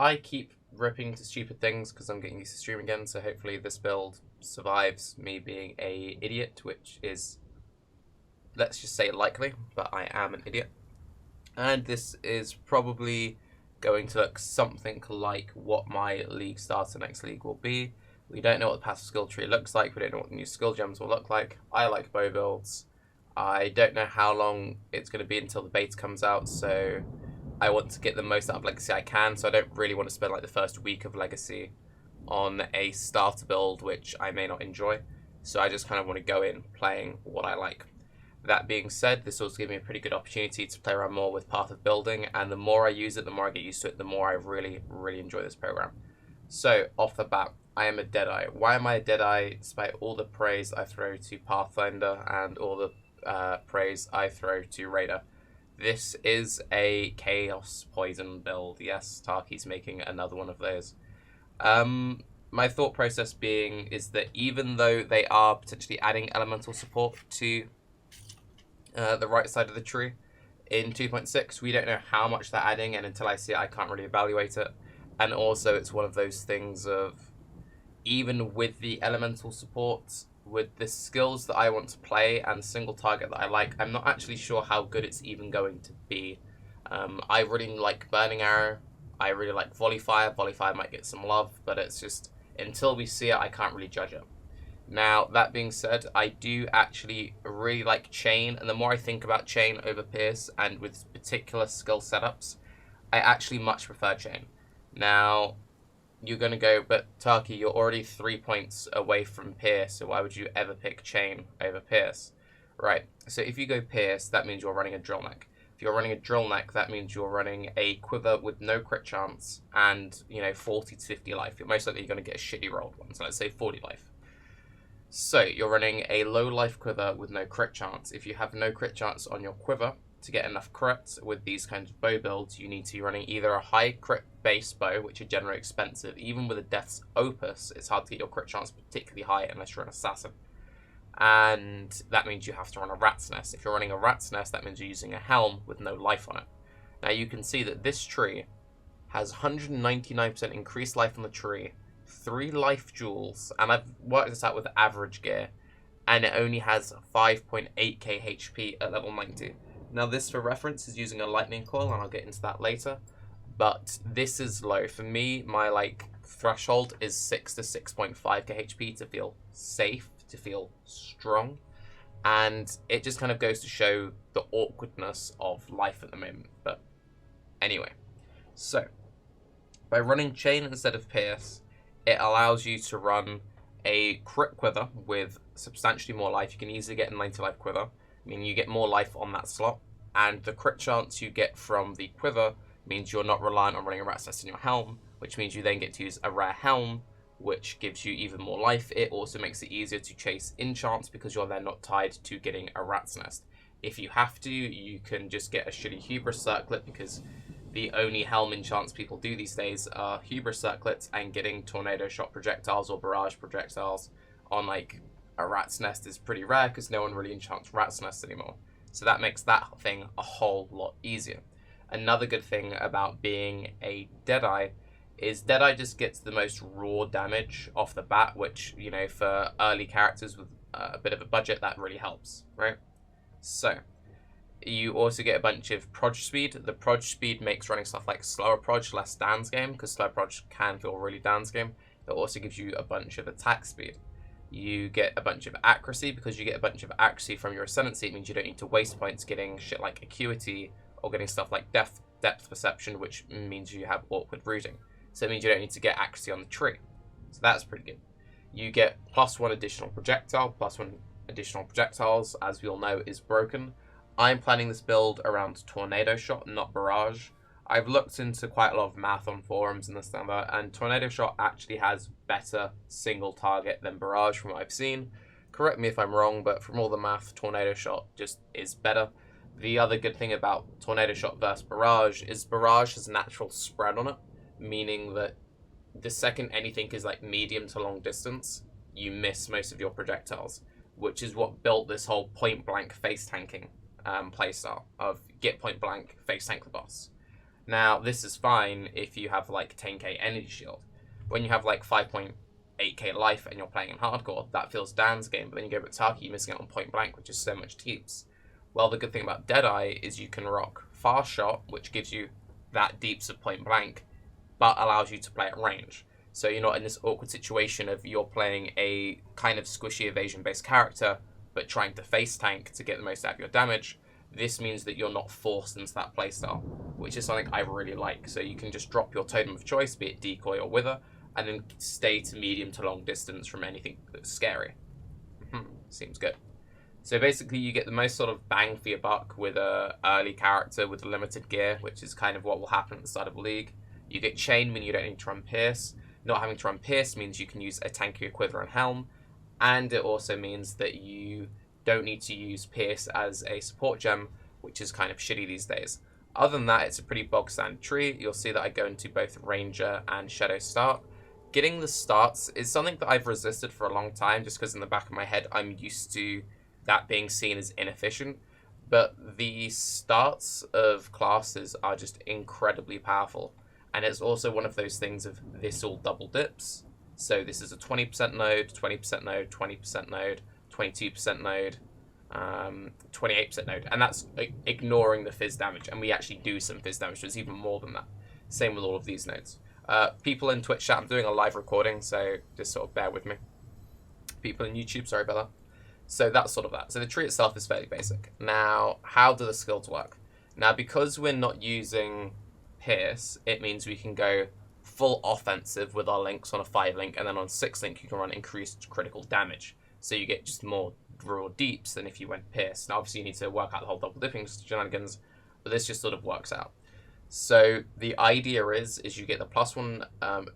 I keep ripping to stupid things because I'm getting used to stream again, so hopefully this build survives me being a idiot, which is, let's just say, likely, but I am an idiot. And this is probably going to look something like what my league starter next league will be. We don't know what the passive skill tree looks like, we don't know what the new skill gems will look like. I like bow builds. I don't know how long it's going to be until the beta comes out, so I want to get the most out of Legacy I can, so I don't really want to spend like the first week of Legacy on a starter build which I may not enjoy. So I just kind of want to go in playing what I like. That being said, this also gives me a pretty good opportunity to play around more with Path of Building, and the more I use it, the more I get used to it, the more I really, really enjoy this program. So, off the bat, I am a Deadeye. Why am I a Deadeye, despite all the praise I throw to Pathfinder and all the praise I throw to Raider? This is a Chaos Poison build. Yes, Tarke's making another one of those. My thought process being is that even though they are potentially adding elemental support to the right side of the tree in 2.6, we don't know how much they're adding, and until I see it, I can't really evaluate it. And also, it's one of those things of, even with the elemental support, with the skills that I want to play and single target that I like, I'm not actually sure how good it's even going to be. I really like Burning Arrow. I really like Volley Fire. Volley Fire might get some love, but it's just, until we see it, I can't really judge it. Now, that being said, I do actually really like Chain, and the more I think about Chain over Pierce, and with particular skill setups, I actually much prefer Chain. Now, you're going to go, but Tarke, you're already 3 points away from Pierce, so why would you ever pick Chain over Pierce? Right, so if you go Pierce, that means you're running a Drill Neck. If you're running a Drill Neck, that means you're running a Quiver with no crit chance and, 40 to 50 life. You're most likely going to get a shitty rolled one, so let's say 40 life. So, you're running a low life Quiver with no crit chance. If you have no crit chance on your Quiver, to get enough crits with these kinds of bow builds, you need to be running either a high crit base bow, which are generally expensive. Even with a Death's Opus, it's hard to get your crit chance particularly high unless you're an assassin. And that means you have to run a Rat's Nest. If you're running a Rat's Nest, that means you're using a helm with no life on it. Now you can see that this tree has 199% increased life on the tree, 3 life jewels, and I've worked this out with average gear, and it only has 5.8k HP at level 90. Now this, for reference, is using a lightning coil, and I'll get into that later. But this is low. For me, my threshold is 6 to 6.5k HP to feel safe, to feel strong. And it just kind of goes to show the awkwardness of life at the moment. But anyway, so by running Chain instead of Pierce, it allows you to run a crit Quiver with substantially more life. You can easily get a 90 life Quiver. I mean, you get more life on that slot, and the crit chance you get from the Quiver means you're not reliant on running a Rat's Nest in your helm, which means you then get to use a rare helm, which gives you even more life. It also makes it easier to chase enchants because you're then not tied to getting a Rat's Nest. If you have to, you can just get a shitty Hubris Circlet, because the only helm enchants people do these days are Hubris Circlets, and getting Tornado Shot projectiles or Barrage projectiles on a Rat's Nest is pretty rare because no one really enchants Rat's Nest anymore. So that makes that thing a whole lot easier. Another good thing about being a Deadeye is Deadeye just gets the most raw damage off the bat, which, for early characters with a bit of a budget, that really helps, right? So, you also get a bunch of proj speed. The proj speed makes running stuff like slower proj less dance game, because slower proj can feel really dance game. It also gives you a bunch of attack speed. You get a bunch of accuracy, because you get a bunch of accuracy from your ascendancy. It means you don't need to waste points getting shit like acuity or getting stuff like depth perception, which means you have awkward rooting. So it means you don't need to get accuracy on the tree. So that's pretty good. You get +1 additional projectile. +1 additional projectiles, as we all know, is broken. I'm planning this build around Tornado Shot, not Barrage. I've looked into quite a lot of math on forums and this and that, and Tornado Shot actually has better single target than Barrage from what I've seen. Correct me if I'm wrong, but from all the math, Tornado Shot just is better. The other good thing about Tornado Shot versus Barrage is Barrage has a natural spread on it, meaning that the second anything is medium to long distance, you miss most of your projectiles, which is what built this whole point blank face tanking playstyle of get point blank, face tank the boss. Now, this is fine if you have like 10k energy shield. When you have like 5.8k life and you're playing in hardcore, that feels Dan's game, but then you go with Tarke, you're missing out on point blank, which is so much deeps. Well, the good thing about Deadeye is you can rock fast shot, which gives you that deeps of point blank, but allows you to play at range. So you're not in this awkward situation of you're playing a kind of squishy evasion-based character, but trying to face tank to get the most out of your damage. This means that you're not forced into that playstyle, which is something I really like. So you can just drop your totem of choice, be it decoy or wither, and then stay to medium to long distance from anything that's scary. Seems good. So basically you get the most sort of bang for your buck with a early character with limited gear, which is kind of what will happen at the start of a league. You get chain, meaning you don't need to run pierce. Not having to run pierce means you can use a tankier quiver and helm, and it also means that you don't need to use pierce as a support gem, which is kind of shitty these days. Other than that, it's a pretty bog standard tree. You'll see that I go into both Ranger and Shadow start. Getting the starts is something that I've resisted for a long time, just because in the back of my head I'm used to that being seen as inefficient. But the starts of classes are just incredibly powerful. And it's also one of those things of this all double dips. So this is a 20% node, 20% node, 20% node, 22% node, 28% node. And that's ignoring the fizz damage. And we actually do some fizz damage, so it's even more than that. Same with all of these nodes. People in Twitch chat, I'm doing a live recording, so just sort of bear with me. People in YouTube, sorry about that. So that's sort of that. So the tree itself is fairly basic. Now, how do the skills work? Now, because we're not using pierce, it means we can go full offensive with our links on a 5 link, and then on 6 link you can run increased critical damage. So you get just more raw deeps than if you went pierce. Now obviously you need to work out the whole double dipping shenanigans, but this just sort of works out. So the idea is you get the +1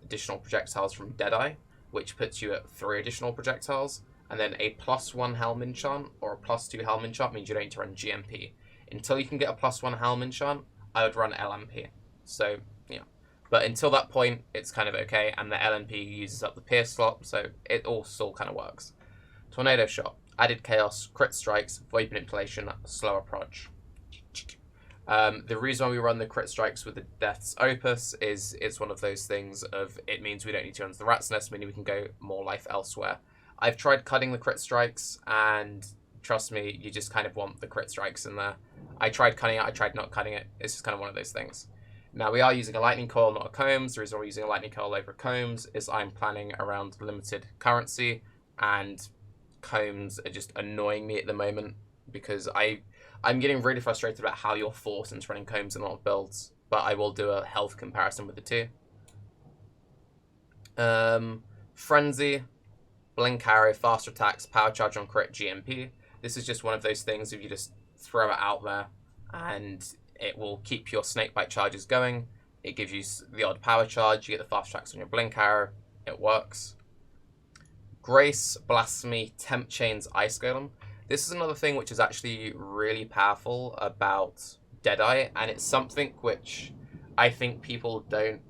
additional projectiles from Deadeye, which puts you at 3 additional projectiles, and then a +1 helm enchant or a +2 helm enchant means you don't need to run GMP. Until you can get a +1 helm enchant, I would run LMP. So, yeah. But until that point, it's kind of okay, and the LNP uses up the pierce slot, so it all still kind of works. Tornado Shot, added chaos, crit strikes, void manipulation, slower proj. The reason why we run the crit strikes with the Death's Opus is it's one of those things of it means we don't need to run to the Rat's Nest, meaning we can go more life elsewhere. I've tried cutting the crit strikes, and trust me, you just kind of want the crit strikes in there. I tried cutting it, I tried not cutting it. It's just kind of one of those things. Now, we are using a lightning coil, not a combs. The reason we're using a lightning coil over combs is I'm planning around limited currency, and combs are just annoying me at the moment because I'm getting really frustrated about how you're forced into running combs in a lot of builds, but I will do a health comparison with the two. Frenzy, blink arrow, faster attacks, power charge on crit, GMP. This is just one of those things if you just throw it out there and it will keep your snakebite charges going. It gives you the odd power charge. You get the fast tracks on your blink arrow. It works. Grace, Blasphemy, Temp Chains, Ice Golem. This is another thing which is actually really powerful about Deadeye, and it's something which I think people don't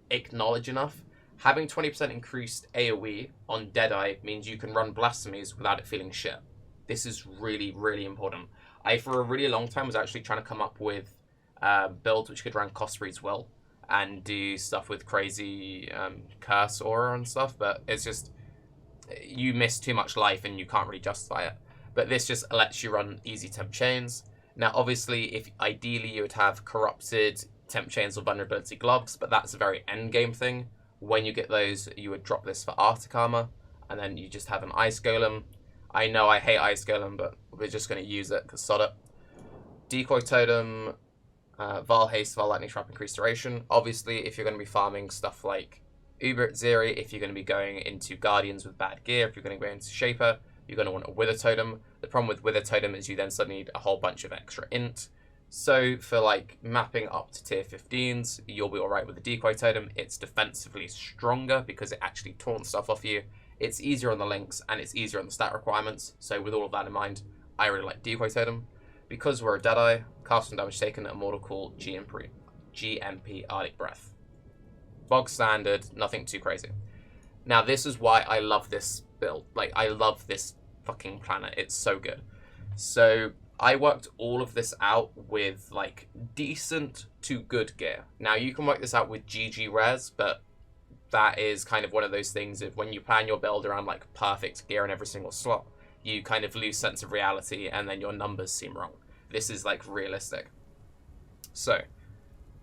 acknowledge enough. Having 20% increased AoE on Deadeye means you can run Blasphemies without it feeling shit. This is really, really important. I, for a really long time, was actually trying to come up with builds which could run Cospre's Will and do stuff with crazy curse aura and stuff, but it's just, you miss too much life and you can't really justify it. But this just lets you run easy temp chains. Now, obviously, if ideally you would have corrupted temp chains or vulnerability gloves, but that's a very end game thing. When you get those, you would drop this for Arctic Armor, and then you just have an Ice Golem. I know I hate Ice Golem, but we're just going to use it because sod it. Decoy Totem, Val Haste, Val Lightning Trap, Increased Duration. Obviously, if you're going to be farming stuff like Uber at Zeri, if you're going to be going into Guardians with bad gear, if you're going to go into Shaper, you're going to want a Wither Totem. The problem with Wither Totem is you then suddenly need a whole bunch of extra int. So for like mapping up to tier 15s, you'll be alright with the Decoy Totem. It's defensively stronger because it actually taunts stuff off you. It's easier on the links and it's easier on the stat requirements. So with all of that in mind, I really like Decoy Totem. Because we're a Deadeye, cast and damage taken, a mortal call, GMP Arctic Breath. Bog standard, nothing too crazy. Now this is why I love this build. Like, I love this fucking planet. It's so good. So I worked all of this out with like decent to good gear. Now, you can work this out with GG res, but that is kind of one of those things of when you plan your build around like perfect gear in every single slot, you kind of lose sense of reality and then your numbers seem wrong. This is like realistic. So,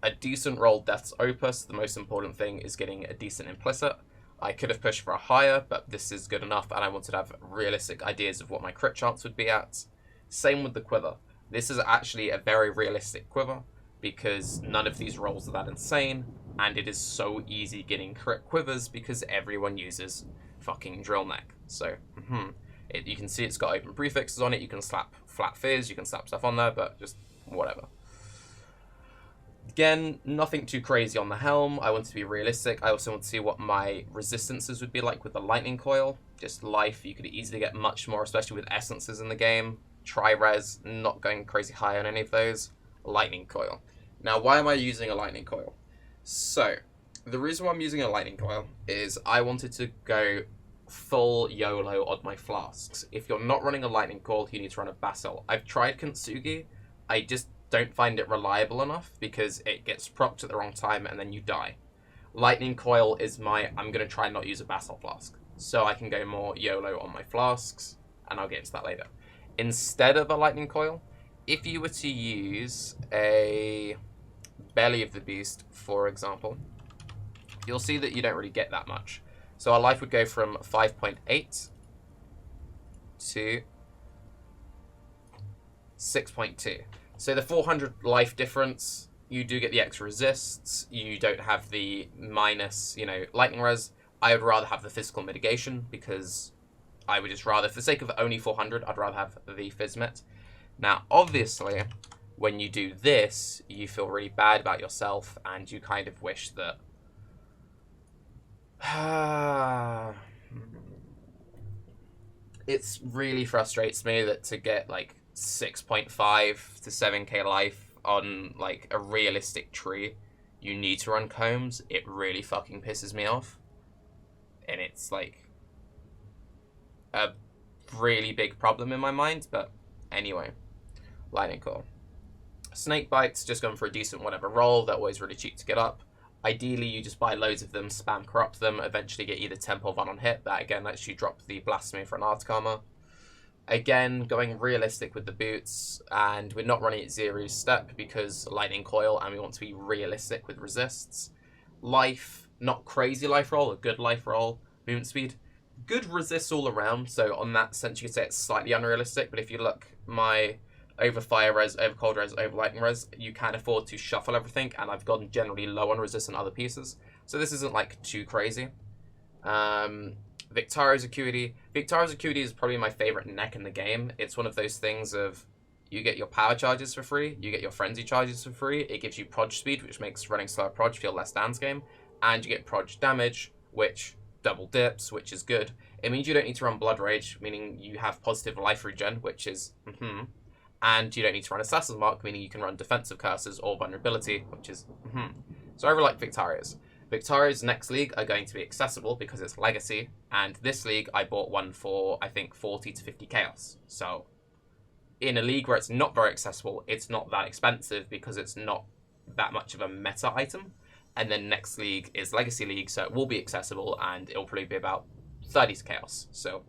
a decent roll Death's Opus. The most important thing is getting a decent implicit. I could have pushed for a higher, but this is good enough, and I wanted to have realistic ideas of what my crit chance would be at. Same with the quiver. This is actually a very realistic quiver, because none of these rolls are that insane, and it is so easy getting crit quivers because everyone uses fucking drill neck. So, you can see it's got open prefixes on it, you can slap flat fizz, you can slap stuff on there, but just whatever. Again, nothing too crazy on the helm. I want to be realistic. I also want to see what my resistances would be like with the lightning coil. Just life, you could easily get much more, especially with essences in the game. Tri-res, not going crazy high on any of those. Lightning coil. Now, why am I using a lightning coil? So, the reason why I'm using a lightning coil is I wanted to go full YOLO on my flasks. If you're not running a lightning coil, you need to run a Basil. I've tried Kintsugi. I just don't find it reliable enough because it gets procced at the wrong time and then you die. Lightning coil is I'm going to try and not use a Basil flask. So I can go more YOLO on my flasks, and I'll get into that later. Instead of a lightning coil, if you were to use a Belly of the Beast, for example, you'll see that you don't really get that much. So our life would go from 5.8 to 6.2. So the 400 life difference, you do get the extra resists, you don't have the minus, lightning res. I would rather have the physical mitigation because I would just rather, for the sake of only 400, I'd rather have the Fizzmit. Now, obviously, when you do this, you feel really bad about yourself and you kind of wish that it really frustrates me that to get like 6.5 to 7k life on like a realistic tree, you need to run combs. It really fucking pisses me off. And it's like a really big problem in my mind, but anyway, lightning coil. Snake bites, just going for a decent whatever roll. They're always really cheap to get up. Ideally, you just buy loads of them, spam corrupt them, eventually get either temp or one on hit. That again lets you drop the blasphemy for an Arctic armor. Again, going realistic with the boots, and we're not running at zero step because lightning coil, and we want to be realistic with resists. Life, not crazy life roll, a good life roll. Movement speed, good resists all around, so on that sense you could say it's slightly unrealistic, but if you look, my over fire res, over cold res, over lightning res, you can afford to shuffle everything, and I've gone generally low on resist on other pieces, so this isn't like too crazy. Victario's Acuity. Victario's Acuity is probably my favorite neck in the game. It's one of those things of, you get your power charges for free, you get your frenzy charges for free, it gives you proj speed, which makes running slower proj feel less dance game, and you get proj damage, which double dips, which is good. It means you don't need to run Blood Rage, meaning you have positive life regen, which is and you don't need to run Assassin's Mark, meaning you can run defensive curses or vulnerability, which is So I really like Victaria's. Victaria's next league are going to be accessible because it's Legacy, and this league I bought one for, I think, 40 to 50 chaos. So in a league where it's not very accessible, it's not that expensive because it's not that much of a meta item. And then next league is Legacy League, so it will be accessible, and it'll probably be about 30 to chaos. So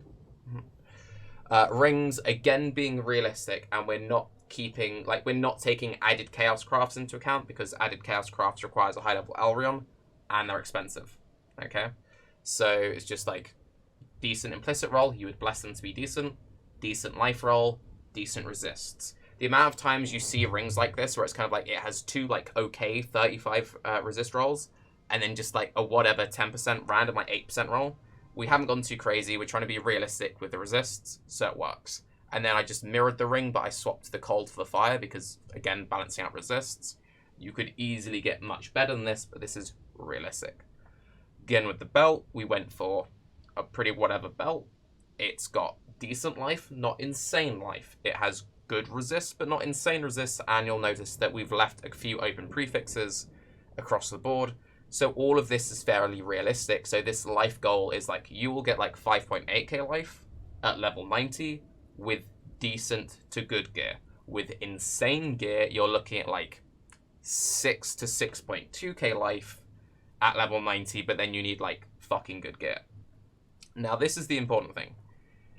rings, again, being realistic, and we're not taking added chaos crafts into account because added chaos crafts requires a high level Elrion, and they're expensive. Okay, so it's just like decent implicit roll, you would bless them to be decent life roll, decent resists. The amount of times you see rings like this where it's kind of like it has two like okay 35 resist rolls and then just like a whatever 10% random like 8% roll. We haven't gone too crazy. We're trying to be realistic with the resists, so it works. And then I just mirrored the ring, but I swapped the cold for the fire because, again, balancing out resists. You could easily get much better than this, but this is realistic. Again, with the belt, we went for a pretty whatever belt. It's got decent life, not insane life. It has good resists, but not insane resists, and you'll notice that we've left a few open prefixes across the board. So all of this is fairly realistic. So this life goal is like, you will get like 5.8k life at level 90 with decent to good gear. With insane gear, you're looking at like 6 to 6.2k life at level 90, but then you need like fucking good gear. Now this is the important thing.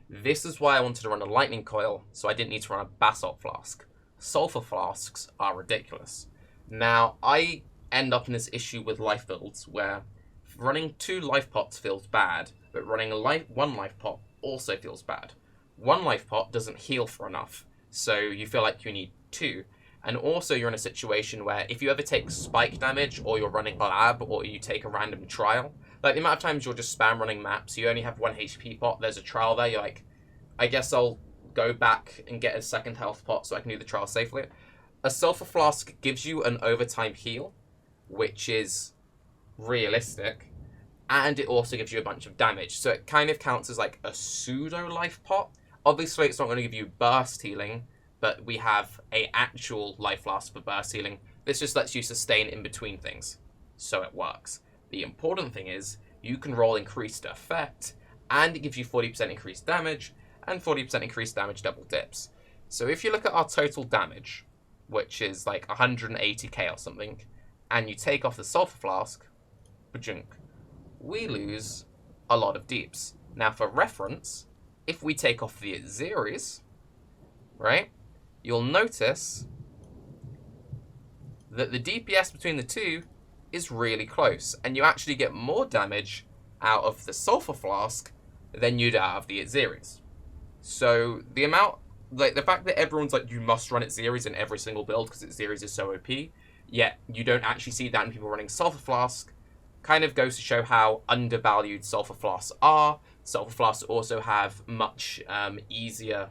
This is why I wanted to run a lightning coil, so I didn't need to run a basalt flask. Sulfur flasks are ridiculous. Now, I end up in this issue with life builds where running 2 life pots feels bad, but running one life pot also feels bad. 1 life pot doesn't heal for enough, so you feel like you need 2. And also you're in a situation where if you ever take spike damage, or you're running a lab, or you take a random trial, like the amount of times you'll just spam running maps, you only have 1 HP pot, there's a trial there, you're like, I guess I'll go back and get a second health pot so I can do the trial safely. A sulfur flask gives you an overtime heal, which is realistic, and it also gives you a bunch of damage. So it kind of counts as like a pseudo life pot. Obviously, it's not going to give you burst healing, but we have a actual life flask for burst healing. This just lets you sustain in between things, so it works. The important thing is you can roll increased effect, and it gives you 40% increased damage, and 40% increased damage double dips. So if you look at our total damage, which is like 180k or something, and you take off the sulfur flask, bajunk, we lose a lot of deeps. Now for reference, if we take off the Azeres, right, you'll notice that the DPS between the two is really close, and you actually get more damage out of the sulfur flask than you'd out of the Azeres. So the amount, like the fact that everyone's like, you must run Azeres in every single build because Azeres is so OP, yet you don't actually see that in people running sulfur flask, kind of goes to show how undervalued sulfur flasks are. Sulfur flasks also have much easier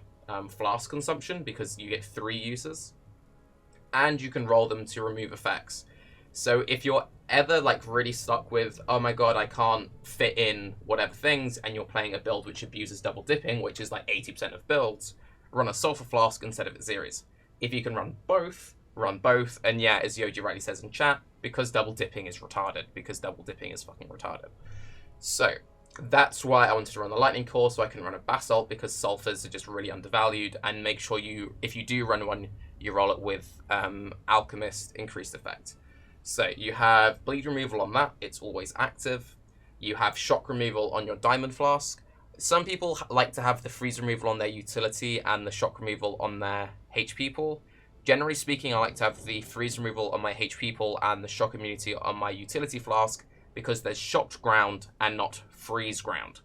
flask consumption because you get 3 uses, and you can roll them to remove effects. So if you're ever like really stuck with, oh my god, I can't fit in whatever things, and you're playing a build which abuses double dipping, which is like 80% of builds, run a sulfur flask instead of Azeres. If you can run both, and yeah, as Yoji rightly says in chat, because double dipping is retarded, because double dipping is fucking retarded. So that's why I wanted to run the lightning core, so I can run a basalt, because sulfurs are just really undervalued, and make sure you, if you do run one, you roll it with alchemist increased effect. So you have bleed removal on that, it's always active. You have shock removal on your diamond flask. Some people like to have the freeze removal on their utility and the shock removal on their HP pool. Generally speaking, I like to have the freeze removal on my HP pool and the shock immunity on my utility flask, because there's shocked ground and not freeze ground.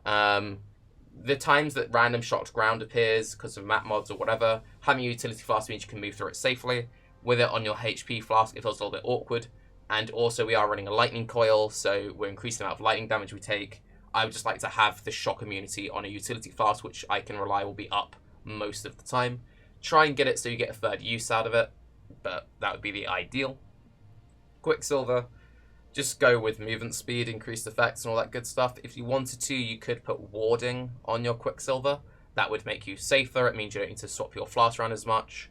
The times that random shocked ground appears because of map mods or whatever, having a utility flask means you can move through it safely. With it on your HP flask, it feels a little bit awkward. And also we are running a lightning coil, so we're increasing the amount of lightning damage we take. I would just like to have the shock immunity on a utility flask, which I can rely will be up most of the time. Try and get it so you get a third use out of it, but that would be the ideal. Quicksilver, just go with movement speed, increased effects and all that good stuff. If you wanted to, you could put warding on your Quicksilver. That would make you safer. It means you don't need to swap your flask around as much,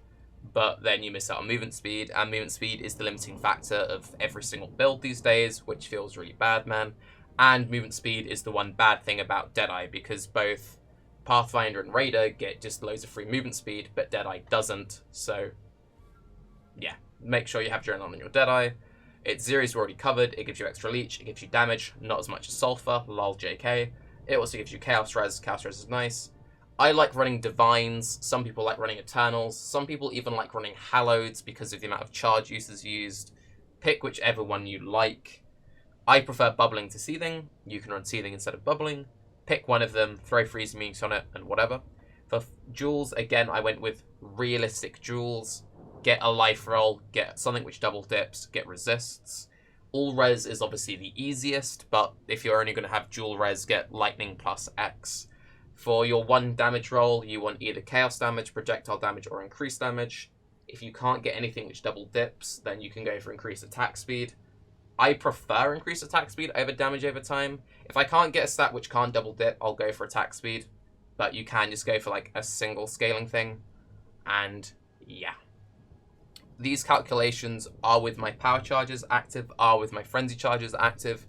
but then you miss out on movement speed, and movement speed is the limiting factor of every single build these days, which feels really bad, man. And movement speed is the one bad thing about Deadeye, because both Pathfinder and Raider get just loads of free movement speed, but Deadeye doesn't. So yeah, make sure you have Journal on your Deadeye. Its Zero's already covered. It gives you extra leech, it gives you damage, not as much as Sulfur, lol JK. It also gives you Chaos Res is nice. I like running Divines, some people like running Eternals, some people even like running Halloweds because of the amount of charge uses used. Pick whichever one you like. I prefer Bubbling to Seething. You can run Seething instead of Bubbling. Pick one of them, throw Freeze Mutes on it, and whatever. For Jewels, again, I went with realistic Jewels. Get a life roll, get something which double dips, get resists. All res is obviously the easiest, but if you're only going to have dual res, get lightning plus X. For your 1 damage roll, you want either chaos damage, projectile damage, or increased damage. If you can't get anything which double dips, then you can go for increased attack speed. I prefer increased attack speed over damage over time. If I can't get a stat which can't double dip, I'll go for attack speed. But you can just go for like a single scaling thing. And yeah. These calculations are with my power charges active, are with my frenzy charges active.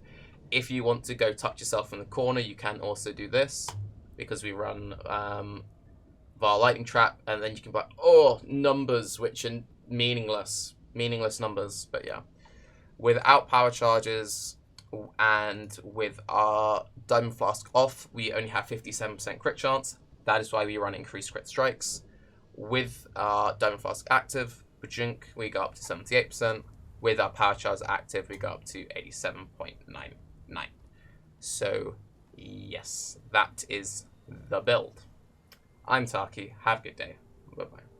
If you want to go touch yourself in the corner, you can also do this, because we run Var Lightning Trap, and then you can buy, numbers which are meaningless. meaningless numbers, but yeah. Without power charges and with our Diamond Flask off, we only have 57% crit chance. That is why we run increased crit strikes. With our Diamond Flask active, we go up to 78%. With our power charge active, we go up to 87.99. So, yes, that is the build. I'm Tarke. Have a good day. Bye-bye.